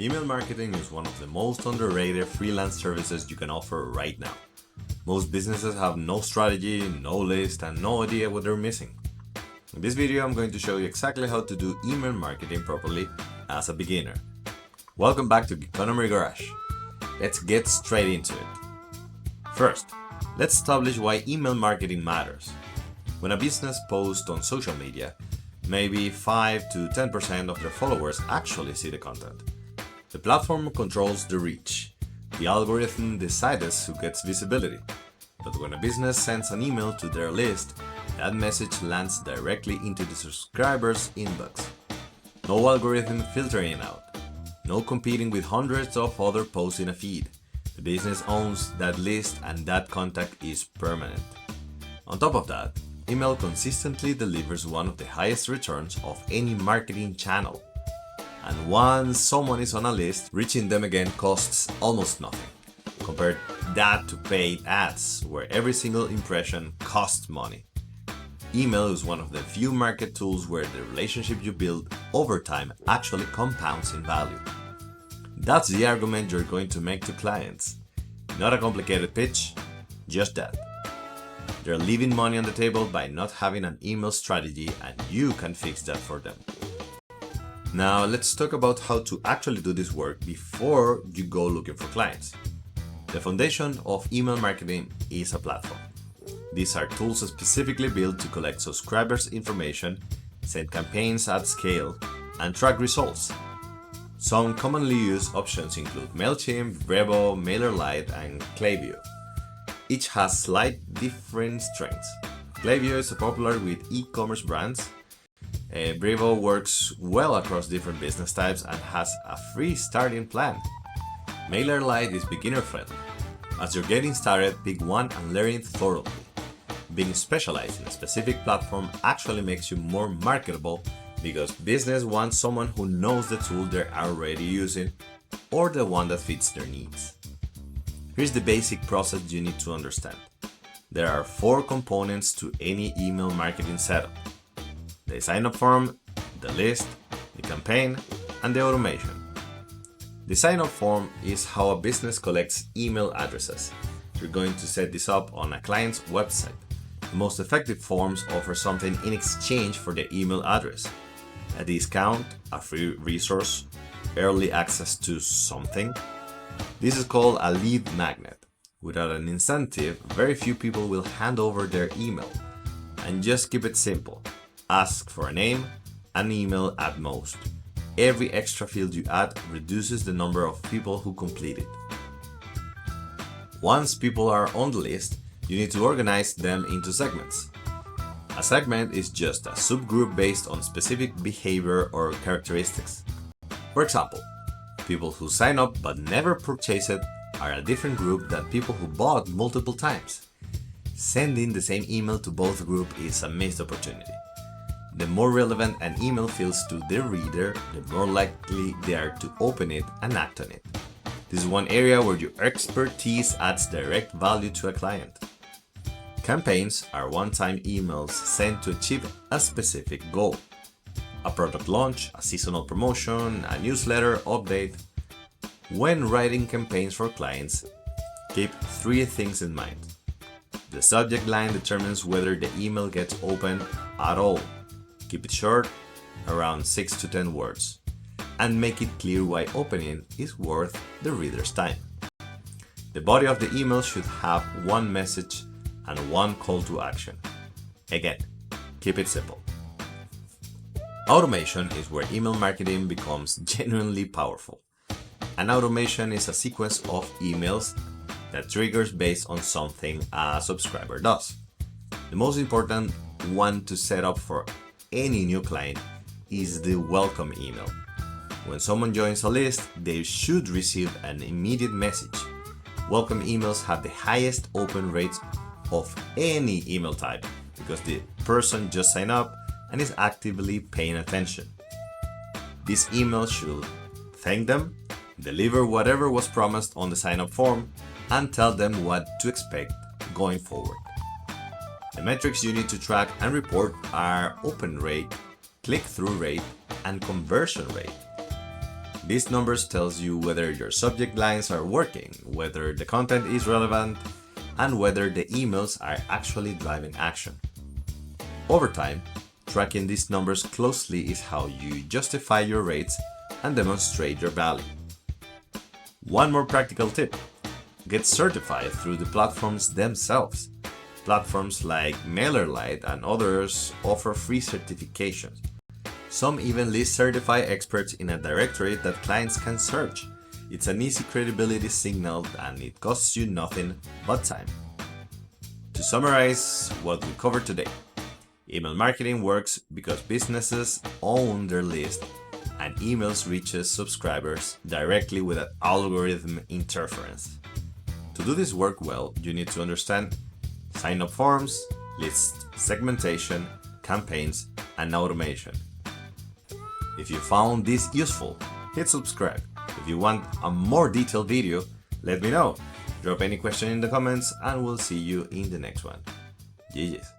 Email marketing is one of the most underrated freelance services you can offer right now. Most businesses have no strategy, no list, and no idea what they're missing. In this video, I'm going to show you exactly how to do email marketing properly as a beginner. Welcome back to Gigconomy Garage. Let's get straight into it. First, let's establish why email marketing matters. When a business posts on social media, maybe 5 to 10% of their followers actually see the content. The platform controls the reach. The algorithm decides who gets visibility. But when a business sends an email to their list, that message lands directly into the subscriber's inbox. No algorithm filtering it out. No competing with hundreds of other posts in a feed. The business owns that list and that contact is permanent. On top of that, email consistently delivers one of the highest returns of any marketing channel. And once someone is on a list, reaching them again costs almost nothing. Compare that to paid ads, where every single impression costs money. Email is one of the few market tools where the relationship you build over time actually compounds in value. That's the argument you're going to make to clients. Not a complicated pitch, just that. They're leaving money on the table by not having an email strategy, and you can fix that for them. Now let's talk about how to actually do this work before you go looking for clients. The foundation of email marketing is a platform. These are tools specifically built to collect subscribers' information, send campaigns at scale, and track results. Some commonly used options include MailChimp, Brevo, MailerLite, and Klaviyo. Each has slight different strengths. Klaviyo is popular with e-commerce brands. Brevo works well across different business types and has a free starting plan. MailerLite is beginner-friendly. As you're getting started, pick one and learn it thoroughly. Being specialized in a specific platform actually makes you more marketable because business wants someone who knows the tool they're already using or the one that fits their needs. Here's the basic process you need to understand. There are 4 components to any email marketing setup: the sign-up form, the list, the campaign, and the automation. The sign-up form is how a business collects email addresses. You're going to set this up on a client's website. The most effective forms offer something in exchange for the email address: a discount, a free resource, early access to something. This is called a lead magnet. Without an incentive, very few people will hand over their email. And just keep it simple. Ask for a name, an email at most. Every extra field you add reduces the number of people who complete it. Once people are on the list, you need to organize them into segments. A segment is just a subgroup based on specific behavior or characteristics. For example, people who sign up but never purchase it are a different group than people who bought multiple times. Sending the same email to both groups is a missed opportunity. The more relevant an email feels to the reader, the more likely they are to open it and act on it. This is one area where your expertise adds direct value to a client. Campaigns are one-time emails sent to achieve a specific goal. A product launch, a seasonal promotion, a newsletter update. When writing campaigns for clients, keep 3 things in mind. The subject line determines whether the email gets opened at all. Keep it short, around 6 to 10 words, and make it clear why opening is worth the reader's time. The body of the email should have one message and one call to action. Again, keep it simple. Automation is where email marketing becomes genuinely powerful. An automation is a sequence of emails that triggers based on something a subscriber does. The most important one to set up for any new client is the welcome email. When someone joins a list, they should receive an immediate message. Welcome emails have the highest open rates of any email type because the person just signed up and is actively paying attention. This email should thank them, deliver whatever was promised on the sign-up form, and tell them what to expect going forward. The metrics you need to track and report are open rate, click-through rate, and conversion rate. These numbers tells you whether your subject lines are working, whether the content is relevant, and whether the emails are actually driving action. Over time, tracking these numbers closely is how you justify your rates and demonstrate your value. One more practical tip: get certified through the platforms themselves. Platforms like MailerLite and others offer free certifications. Some even list certified experts in a directory that clients can search. It's an easy credibility signal and it costs you nothing but time. To summarize what we covered today, email marketing works because businesses own their list and emails reaches subscribers directly without algorithm interference. To do this work well, you need to understand sign-up forms, list segmentation, campaigns, and automation. If you found this useful, hit subscribe. If you want a more detailed video, let me know. Drop any question in the comments and we'll see you in the next one. GG's.